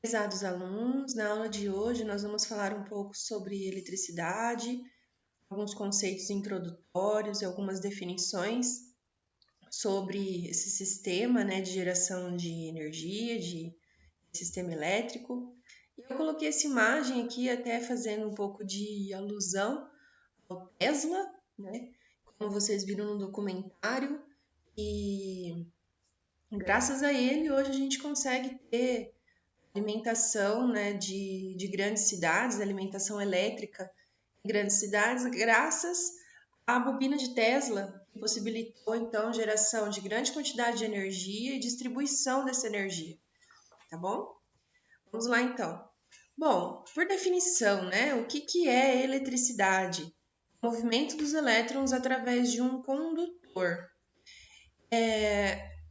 Prezados alunos, na aula de hoje nós vamos falar um pouco sobre eletricidade, alguns conceitos introdutórios e algumas definições sobre esse sistema, de geração de energia, de sistema elétrico. E eu coloquei essa imagem aqui até fazendo um pouco de alusão ao Tesla, né? Como vocês viram no documentário, e graças a ele hoje a gente consegue ter alimentação, de grandes cidades, alimentação elétrica em grandes cidades, graças à bobina de Tesla, que possibilitou então geração de grande quantidade de energia e distribuição dessa energia, tá bom? Vamos lá então. Bom, por definição, o que é eletricidade? O movimento dos elétrons através de um condutor.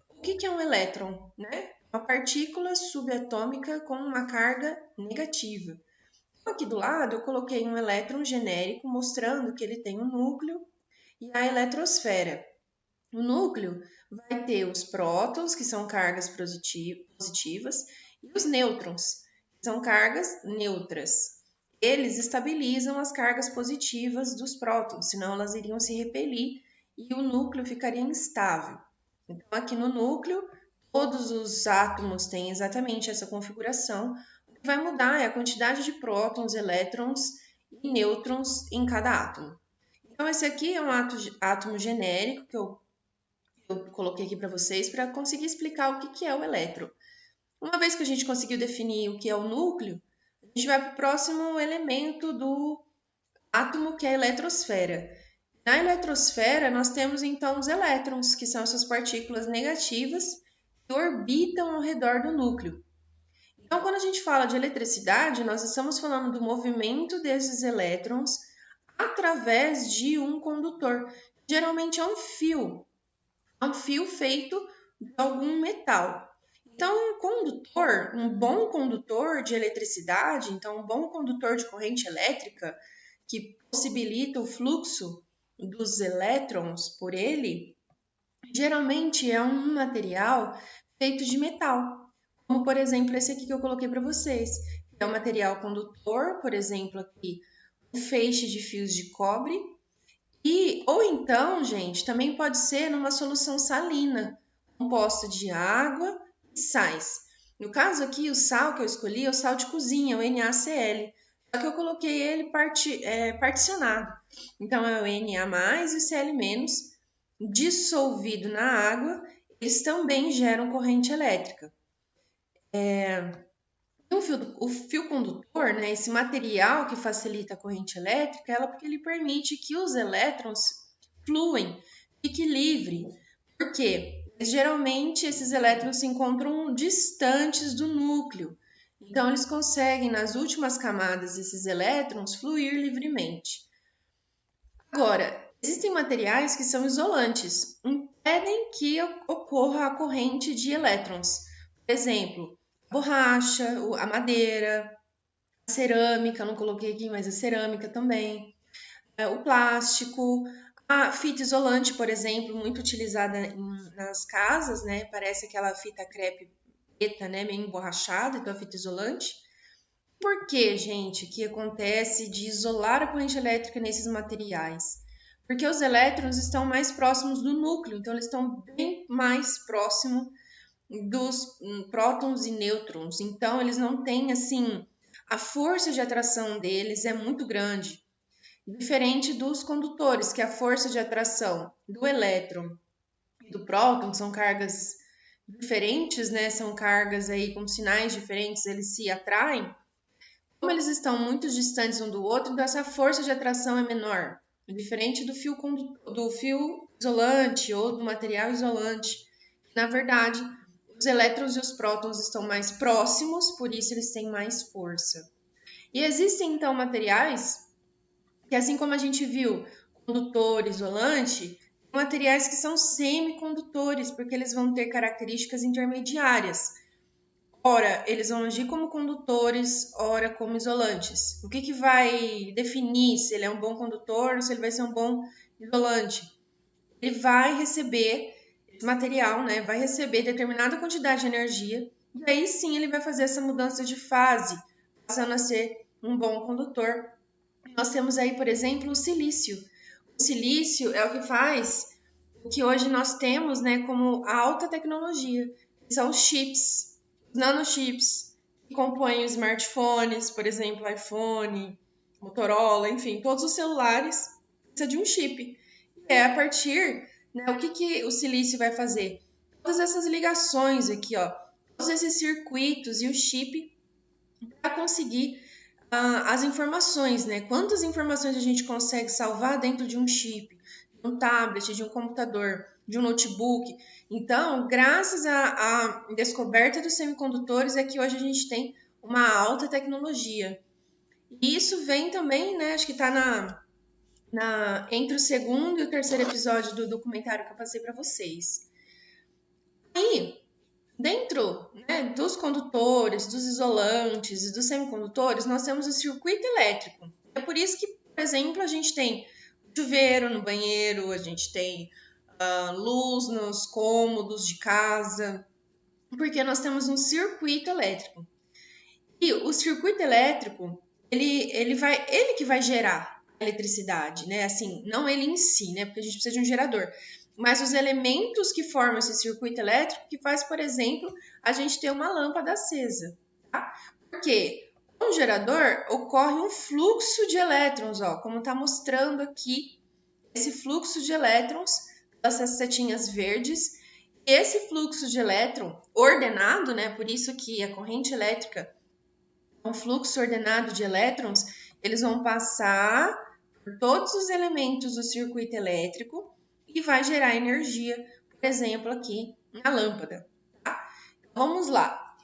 O que é um elétron? Uma partícula subatômica com uma carga negativa. Então, aqui do lado eu coloquei um elétron genérico mostrando que ele tem um núcleo e a eletrosfera. O núcleo vai ter os prótons, que são cargas positivas, e os nêutrons, que são cargas neutras. Eles estabilizam as cargas positivas dos prótons, senão elas iriam se repelir e o núcleo ficaria instável. Então, aqui no núcleo, todos os átomos têm exatamente essa configuração. O que vai mudar é a quantidade de prótons, elétrons e nêutrons em cada átomo. Então, esse aqui é um átomo genérico que eu coloquei aqui para vocês para conseguir explicar o que é o elétron. Uma vez que a gente conseguiu definir o que é o núcleo, a gente vai para o próximo elemento do átomo, que é a eletrosfera. Na eletrosfera, nós temos então os elétrons, que são essas partículas negativas que orbitam ao redor do núcleo. Então, quando a gente fala de eletricidade, nós estamos falando do movimento desses elétrons através de um condutor. Geralmente é um fio feito de algum metal. Então, um bom condutor de eletricidade, então um bom condutor de corrente elétrica, que possibilita o fluxo dos elétrons por ele, geralmente é um material feito de metal, como por exemplo esse aqui que eu coloquei para vocês, que é um material condutor, por exemplo aqui, um feixe de fios de cobre, ou então, gente, também pode ser numa solução salina, composta de água e sais. No caso aqui, o sal que eu escolhi é o sal de cozinha, o NaCl. Só que eu coloquei ele particionado. Então, é o Na e o Cl-, dissolvido na água, eles também geram corrente elétrica. O fio condutor, esse material que facilita a corrente elétrica, porque ele permite que os elétrons fluem, fique livre. Por quê? Geralmente esses elétrons se encontram distantes do núcleo. Então eles conseguem, nas últimas camadas desses elétrons, fluir livremente. Agora, existem materiais que são isolantes, impedem que ocorra a corrente de elétrons. Por exemplo, a borracha, a madeira, a cerâmica, não coloquei aqui, mas a cerâmica também, o plástico, a fita isolante, por exemplo, muito utilizada nas casas, parece aquela fita crepe preta, meio emborrachada, então a fita isolante. Por que, gente, que acontece de isolar a corrente elétrica nesses materiais? Porque os elétrons estão mais próximos do núcleo, então eles estão bem mais próximos dos prótons e nêutrons. Então eles não têm assim, a força de atração deles é muito grande. Diferente dos condutores, que a força de atração do elétron e do próton são cargas diferentes, são cargas aí com sinais diferentes, eles se atraem. Como eles estão muito distantes um do outro, então essa força de atração é menor, diferente do fio isolante ou do material isolante. Na verdade, os elétrons e os prótons estão mais próximos, por isso eles têm mais força. E existem então materiais que, assim como a gente viu, condutor, isolante, materiais que são semicondutores, porque eles vão ter características intermediárias. Ora, eles vão agir como condutores, ora como isolantes. O que vai definir se ele é um bom condutor ou se ele vai ser um bom isolante? Ele vai receber esse material, vai receber determinada quantidade de energia E aí sim ele vai fazer essa mudança de fase, passando a ser um bom condutor. Nós temos aí, por exemplo, o silício. O silício é o que faz o que hoje nós temos, né, como a alta tecnologia, que são os chips, os nanochips, que compõem os smartphones, por exemplo, iPhone, Motorola, enfim, todos os celulares precisam de um chip. E é a partir, né, o que o silício vai fazer? Todas essas ligações aqui, ó, todos esses circuitos e o chip para conseguir as informações, né? Quantas informações a gente consegue salvar dentro de um chip, de um tablet, de um computador, de um notebook. Então, graças à descoberta dos semicondutores é que hoje a gente tem uma alta tecnologia. E isso vem também, né? Acho que está entre o segundo e o terceiro episódio do documentário que eu passei para vocês. Aí, dentro, né, dos condutores, dos isolantes e dos semicondutores, nós temos o circuito elétrico. É por isso que, por exemplo, a gente tem chuveiro no banheiro, a gente tem luz nos cômodos de casa, porque nós temos um circuito elétrico. E o circuito elétrico, ele que vai gerar a eletricidade, né? Assim, não ele em si, né? Porque a gente precisa de um gerador. Mas os elementos que formam esse circuito elétrico que faz, por exemplo, a gente ter uma lâmpada acesa, tá? Porque com o gerador ocorre um fluxo de elétrons, ó, como está mostrando aqui, esse fluxo de elétrons, essas setinhas verdes. Esse fluxo de elétron ordenado, né? Por isso que a corrente elétrica um fluxo ordenado de elétrons, eles vão passar por todos os elementos do circuito elétrico e vai gerar energia, por exemplo, aqui na lâmpada. Tá? Vamos lá.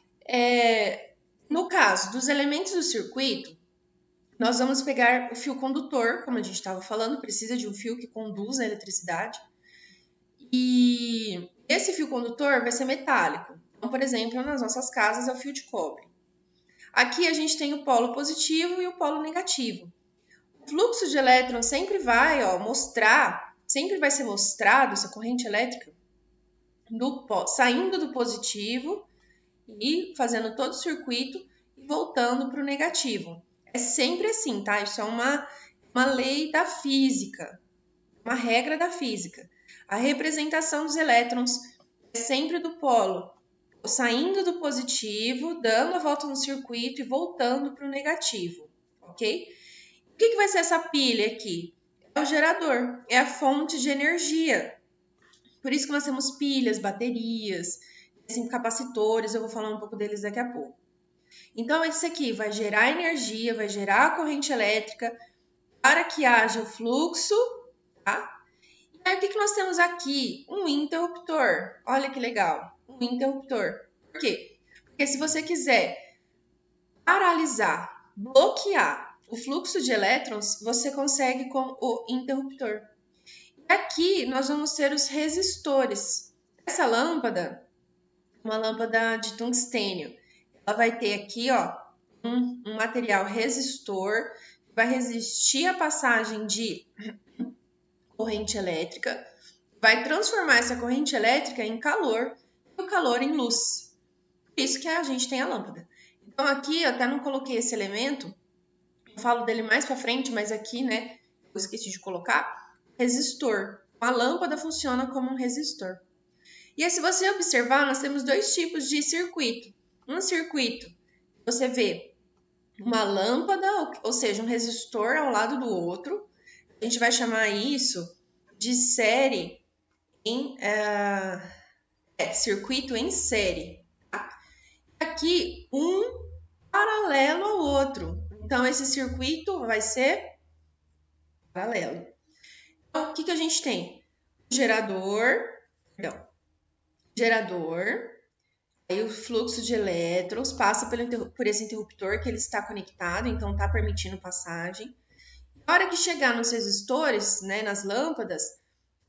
No caso dos elementos do circuito, nós vamos pegar o fio condutor, como a gente estava falando, precisa de um fio que conduza a eletricidade. E esse fio condutor vai ser metálico. Então, por exemplo, nas nossas casas é o fio de cobre. Aqui a gente tem o polo positivo e o polo negativo. O fluxo de elétrons sempre vai sempre vai ser mostrado essa corrente elétrica saindo do positivo e fazendo todo o circuito e voltando para o negativo. É sempre assim, tá? Isso é uma lei da física, uma regra da física. A representação dos elétrons é sempre do polo saindo do positivo, dando a volta no circuito e voltando para o negativo, ok? O que vai ser essa pilha aqui? É o gerador, é a fonte de energia. Por isso que nós temos pilhas, baterias, capacitores, eu vou falar um pouco deles daqui a pouco. Então, esse aqui vai gerar energia, vai gerar a corrente elétrica para que haja o fluxo, tá? E aí, o que nós temos aqui? Um interruptor. Olha que legal. Um interruptor. Por quê? Porque se você quiser paralisar, bloquear o fluxo de elétrons, você consegue com o interruptor. E aqui nós vamos ter os resistores. Essa lâmpada, uma lâmpada de tungstênio, ela vai ter aqui, ó, um material resistor que vai resistir à passagem de corrente elétrica, vai transformar essa corrente elétrica em calor e o calor em luz. Por isso que a gente tem a lâmpada. Então aqui eu até não coloquei esse elemento, eu falo dele mais para frente, mas aqui, né, eu esqueci de colocar, resistor. A lâmpada funciona como um resistor. E aí, se você observar, nós temos dois tipos de circuito. Um circuito, você vê uma lâmpada, ou seja, um resistor ao lado do outro. A gente vai chamar isso de série circuito em série. Tá? Aqui, um paralelo ao outro. Então, esse circuito vai ser paralelo. Então, o que a gente tem? Gerador, aí o fluxo de elétrons passa por esse interruptor que ele está conectado, então está permitindo passagem. Na hora que chegar nos resistores, né, nas lâmpadas,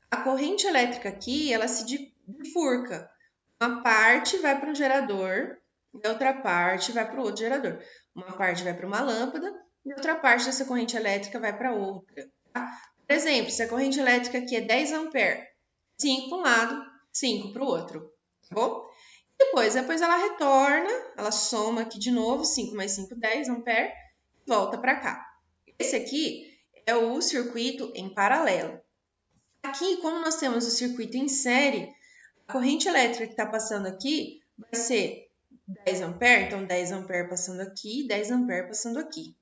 a corrente elétrica aqui, ela se bifurca. Uma parte vai para um gerador e outra parte vai para o outro gerador. Uma parte vai para uma lâmpada e outra parte dessa corrente elétrica vai para outra. Tá? Por exemplo, se a corrente elétrica aqui é 10 amperes, 5 para um lado, 5 para o outro. Tá bom? Depois ela retorna, ela soma aqui de novo, 5 mais 5, 10 ampere, e volta para cá. Esse aqui é o circuito em paralelo. Aqui, como nós temos o circuito em série, a corrente elétrica que está passando aqui vai ser 10 ampere, então 10 ampere passando aqui, 10 ampere passando aqui.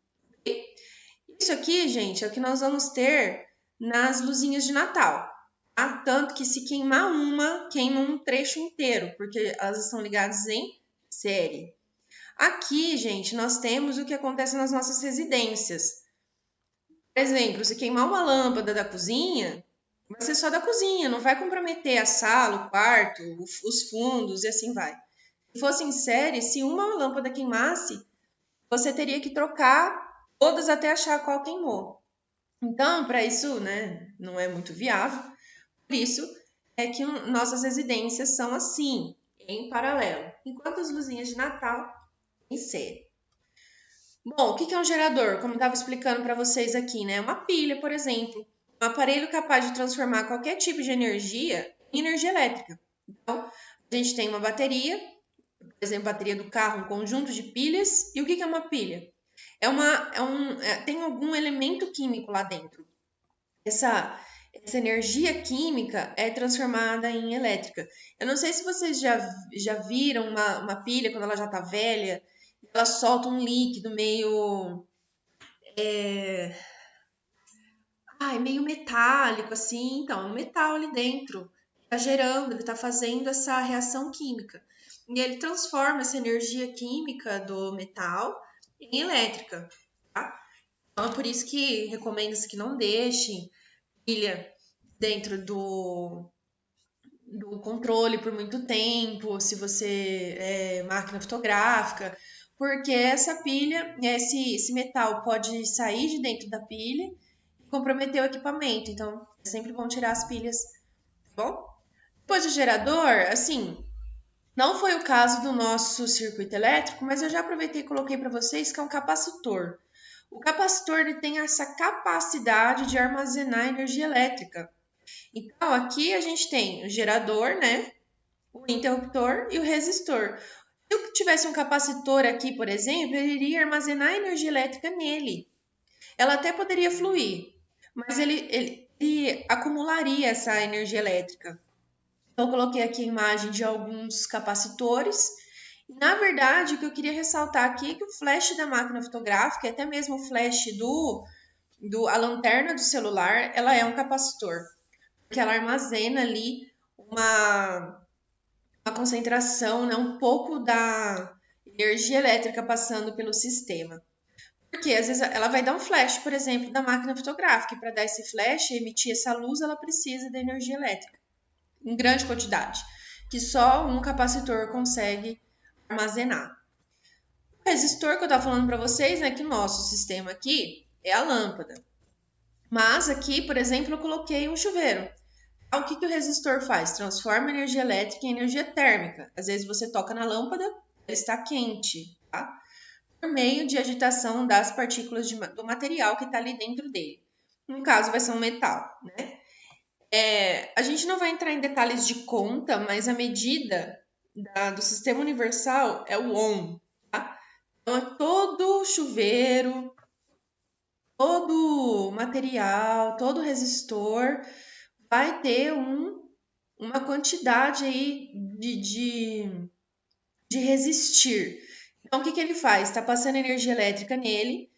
Isso aqui, gente, é o que nós vamos ter nas luzinhas de Natal. Tá? Tanto que se queimar uma, queima um trecho inteiro, porque elas estão ligadas em série. Aqui, gente, nós temos o que acontece nas nossas residências. Por exemplo, se queimar uma lâmpada da cozinha, vai ser só da cozinha, não vai comprometer a sala, o quarto, os fundos e assim vai. Se fosse em série, se uma lâmpada queimasse, você teria que trocar todas até achar qual queimou. Então, para isso, né, não é muito viável. Por isso é que nossas residências são assim, em paralelo, enquanto as luzinhas de Natal em série. Bom, o que é um gerador? Como eu estava explicando para vocês aqui, né? Uma pilha, por exemplo, um aparelho capaz de transformar qualquer tipo de energia em energia elétrica. Então, a gente tem uma bateria, por exemplo, bateria do carro, um conjunto de pilhas. E o que é uma pilha? Tem algum elemento químico lá dentro. Essa energia química é transformada em elétrica. Eu não sei se vocês já viram uma pilha quando ela já está velha, ela solta um líquido meio metálico, assim. Então, é um metal ali dentro. Está gerando, ele está fazendo essa reação química. E ele transforma essa energia química do metal em elétrica, tá? Então, é por isso que recomenda-se que não deixem pilha dentro do controle por muito tempo, se você é máquina fotográfica, porque essa pilha, esse metal pode sair de dentro da pilha e comprometer o equipamento. Então, é sempre bom tirar as pilhas, tá bom? Depois do gerador, assim, não foi o caso do nosso circuito elétrico, mas eu já aproveitei e coloquei para vocês que é um capacitor. O capacitor ele tem essa capacidade de armazenar energia elétrica. Então, aqui a gente tem o gerador, né? O interruptor e o resistor. Se eu tivesse um capacitor aqui, por exemplo, ele iria armazenar energia elétrica nele. Ela até poderia fluir, mas ele acumularia essa energia elétrica. Então, eu coloquei aqui a imagem de alguns capacitores. Na verdade, o que eu queria ressaltar aqui é que o flash da máquina fotográfica, até mesmo o flash a lanterna do celular, ela é um capacitor, porque ela armazena ali uma concentração, né, um pouco da energia elétrica passando pelo sistema. Porque às vezes ela vai dar um flash, por exemplo, da máquina fotográfica, e para dar esse flash, emitir essa luz, ela precisa de energia elétrica em grande quantidade, que só um capacitor consegue armazenar. O resistor que eu estava falando para vocês, né, que o nosso sistema aqui é a lâmpada. Mas aqui, por exemplo, eu coloquei um chuveiro. O que o resistor faz? Transforma energia elétrica em energia térmica. Às vezes você toca na lâmpada, ela está quente, tá? Por meio de agitação das partículas do material que está ali dentro dele. No caso, vai ser um metal, né? A gente não vai entrar em detalhes de conta, mas a medida do sistema universal é o ohm, tá? Então, é todo chuveiro, todo material, todo resistor vai ter uma quantidade aí de resistir. Então, o que ele faz? Está passando energia elétrica nele,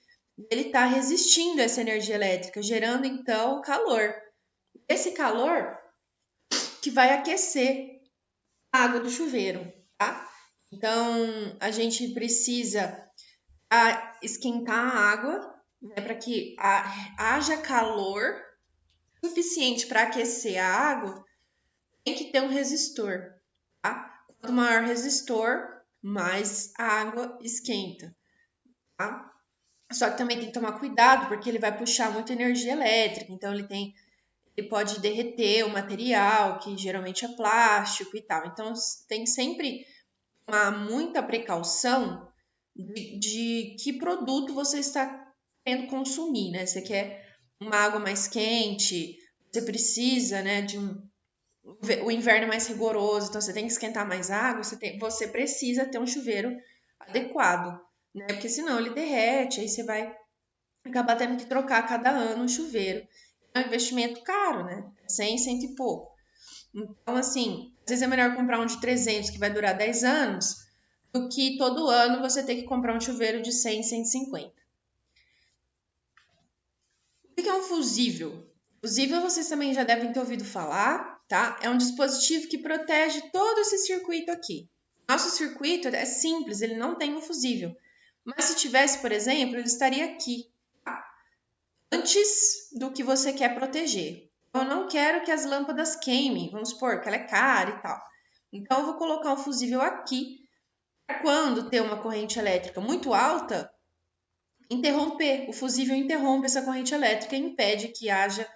ele está resistindo a essa energia elétrica, gerando então calor. Esse calor que vai aquecer a água do chuveiro, tá? Então, a gente precisa esquentar a água, né, para que haja calor suficiente para aquecer a água, tem que ter um resistor, tá? Quanto maior o resistor, mais a água esquenta, tá? Só que também tem que tomar cuidado, porque ele vai puxar muita energia elétrica, então ele pode derreter o material, que geralmente é plástico e tal. Então, tem sempre muita precaução de que produto você está querendo consumir, né? Você quer uma água mais quente, você precisa, né, o inverno é mais rigoroso, então você tem que esquentar mais água, você precisa ter um chuveiro adequado, né? Porque senão ele derrete, aí você vai acabar tendo que trocar a cada ano o chuveiro. É um investimento caro, né? 100, cento e pouco. Então, assim, às vezes é melhor comprar um de 300 que vai durar 10 anos do que todo ano você ter que comprar um chuveiro de 100, 150. O que é um fusível? Fusível vocês também já devem ter ouvido falar, tá? É um dispositivo que protege todo esse circuito aqui. Nosso circuito é simples, ele não tem um fusível. Mas se tivesse, por exemplo, ele estaria aqui, tá? Antes do que você quer proteger. Eu não quero que as lâmpadas queimem, vamos supor que ela é cara e tal. Então eu vou colocar um fusível aqui, para quando ter uma corrente elétrica muito alta, interromper. O fusível interrompe essa corrente elétrica e impede que haja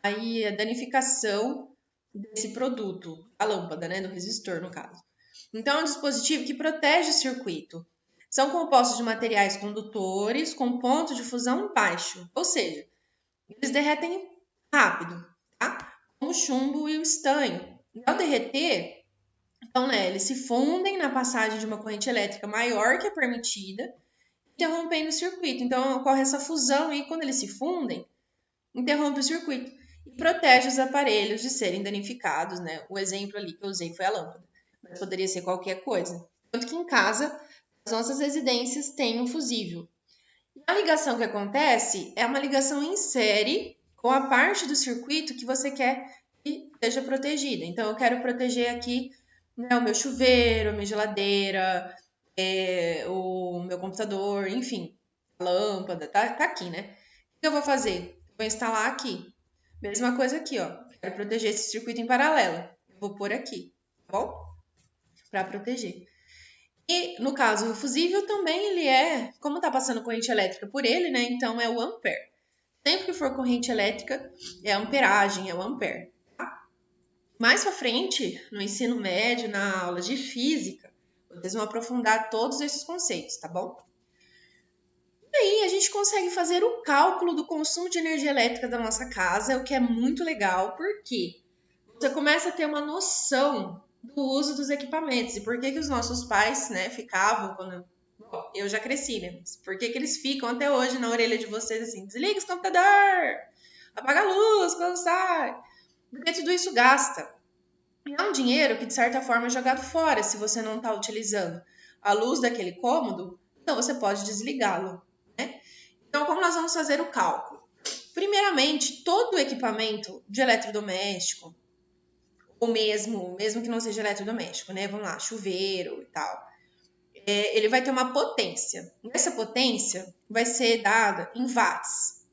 aí a danificação desse produto, a lâmpada, né, do resistor no caso. Então é um dispositivo que protege o circuito. São compostos de materiais condutores com ponto de fusão baixo, ou seja, eles derretem rápido, tá? Como o chumbo e o estanho. E ao derreter, então, né, eles se fundem na passagem de uma corrente elétrica maior que a permitida, interrompendo o circuito. Então, ocorre essa fusão e quando eles se fundem, interrompe o circuito e protege os aparelhos de serem danificados, né? O exemplo ali que eu usei foi a lâmpada, mas poderia ser qualquer coisa. Tanto que em casa, as nossas residências têm um fusível. E a ligação que acontece é uma ligação em série com a parte do circuito que você quer que seja protegida. Então, eu quero proteger aqui, né, o meu chuveiro, a minha geladeira, o meu computador, enfim, a lâmpada, tá aqui, né? O que eu vou fazer? Vou instalar aqui. Mesma coisa aqui, ó. Quero proteger esse circuito em paralelo. Eu vou pôr aqui, tá bom? Para proteger. E no caso, o fusível também ele é, como tá passando corrente elétrica por ele, né? Então é o ampere. Sempre que for corrente elétrica, é amperagem, é o ampere. Tá? Mais pra frente, no ensino médio, na aula de física, vocês vão aprofundar todos esses conceitos, tá bom? E aí a gente consegue fazer o cálculo do consumo de energia elétrica da nossa casa, o que é muito legal, porque você começa a ter uma noção do uso dos equipamentos e por que os nossos pais, né, ficavam quando eu já cresci, né? Mas por que eles ficam até hoje na orelha de vocês assim, desliga esse computador, apaga a luz quando sai, porque tudo isso gasta. E é um dinheiro que de certa forma é jogado fora se você não está utilizando a luz daquele cômodo, então você pode desligá-lo, né? Então como nós vamos fazer o cálculo? Primeiramente, todo o equipamento de eletrodoméstico, ou mesmo que não seja eletrodoméstico, né? Vamos lá, chuveiro e tal. Ele vai ter uma potência. Essa potência vai ser dada em watts.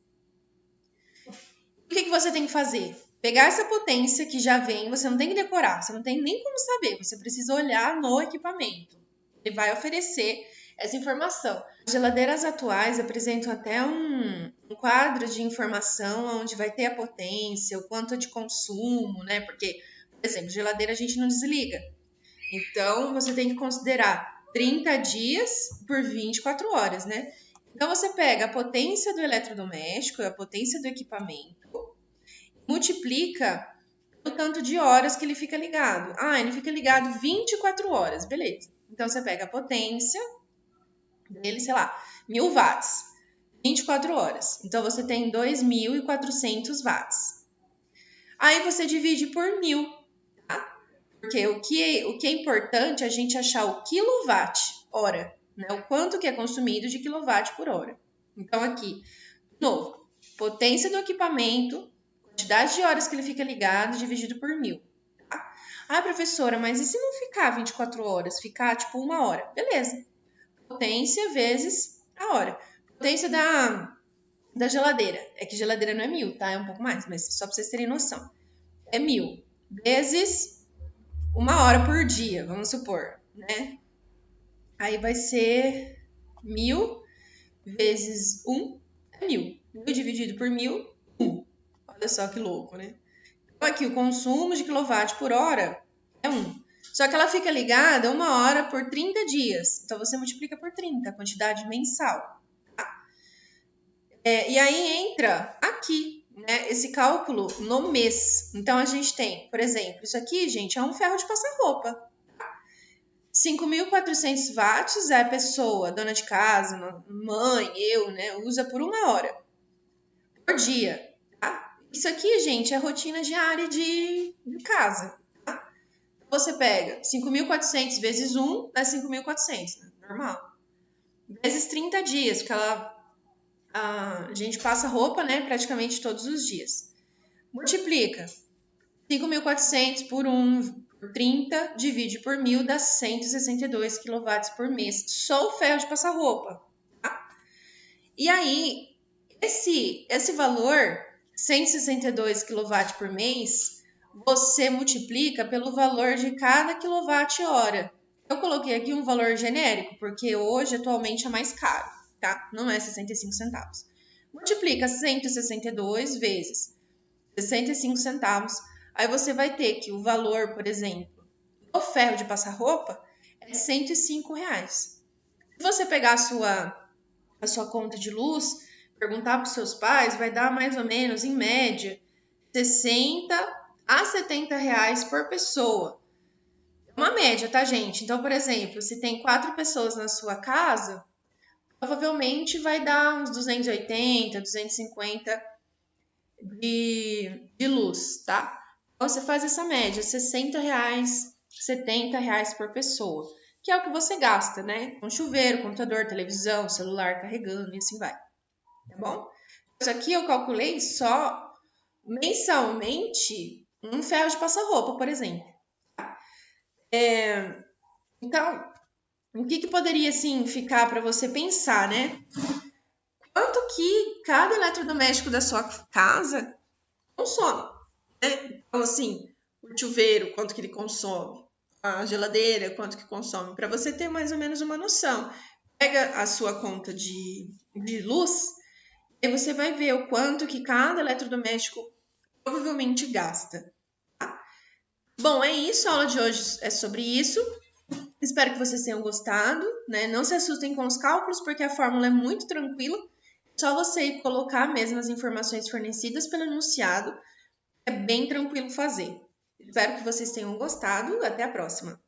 O que você tem que fazer? Pegar essa potência que já vem, você não tem que decorar, você não tem nem como saber, você precisa olhar no equipamento. Ele vai oferecer essa informação. As geladeiras atuais apresentam até um quadro de informação onde vai ter a potência, o quanto de consumo, né? Porque, por exemplo, geladeira a gente não desliga. Então, você tem que considerar 30 dias por 24 horas, né? Então, você pega a potência do eletrodoméstico, a potência do equipamento, multiplica o tanto de horas que ele fica ligado. Ah, ele fica ligado 24 horas, beleza. Então, você pega a potência dele, sei lá, 1000 watts, 24 horas. Então, você tem 2.400 watts. Aí, você divide por 1000, tá? Porque o que é importante é a gente achar o quilowatt-hora, né? O quanto que é consumido de quilowatt por hora. Então, aqui, de novo, potência do equipamento, quantidade de horas que ele fica ligado, dividido por 1000. Tá? Ah, professora, mas e se não ficar 24 horas? Ficar, tipo, 1 hora? Beleza. Potência vezes a hora. Potência da geladeira. É que geladeira não é 1000, tá? É um pouco mais, mas só pra vocês terem noção. É 1000 vezes 1 hora por dia, vamos supor, né? Aí vai ser 1000 vezes 1 é 1000. 1000 dividido por 1000, 1. Olha só que louco, né? Então aqui o consumo de quilowatt por hora é 1. Só que ela fica ligada 1 hora por 30 dias. Então você multiplica por 30, a quantidade mensal. Tá? E aí entra aqui né, esse cálculo no mês. Então, a gente tem, por exemplo, isso aqui, gente, é um ferro de passar roupa. 5.400 watts, a pessoa, dona de casa, mãe, eu, né, usa por 1 hora por dia, tá? Isso aqui, gente, é rotina diária de casa, tá? Você pega 5.400 vezes 1, dá 5.400, né? Normal. Vezes 30 dias, porque a gente passa roupa, né, praticamente todos os dias. Multiplica 5.400 por 1, por 30, divide por 1.000, dá 162 kW por mês. Só o ferro de passar roupa, tá? E aí, esse valor, 162 kW por mês, você multiplica pelo valor de cada quilowatt-hora. Eu coloquei aqui um valor genérico, porque hoje, atualmente, é mais caro, tá? Não é 65 centavos. Multiplica 162 vezes 65 centavos. Aí você vai ter que o valor, por exemplo, do ferro de passar roupa é R$105. Se você pegar a sua conta de luz, perguntar para os seus pais, vai dar mais ou menos, em média, 60 a 70 reais por pessoa. Uma média, tá, gente? Então, por exemplo, se tem 4 pessoas na sua casa, provavelmente vai dar uns 280, 250 de luz, tá? Então, você faz essa média, 60 reais, 70 reais por pessoa, que é o que você gasta, né? Com chuveiro, computador, televisão, celular carregando e assim vai, tá bom? Isso aqui eu calculei só mensalmente um ferro de passar roupa, por exemplo. Então, o que poderia, assim, ficar para você pensar, né? Quanto que cada eletrodoméstico da sua casa consome, né? Então, assim, o chuveiro, quanto que ele consome, a geladeira, quanto que consome, para você ter mais ou menos uma noção. Pega a sua conta de luz e você vai ver o quanto que cada eletrodoméstico provavelmente gasta. Tá? Bom, é isso, a aula de hoje é sobre isso. Espero que vocês tenham gostado, né? Não se assustem com os cálculos, porque a fórmula é muito tranquila. É só você colocar mesmo as informações fornecidas pelo enunciado. É bem tranquilo fazer. Espero que vocês tenham gostado. Até a próxima!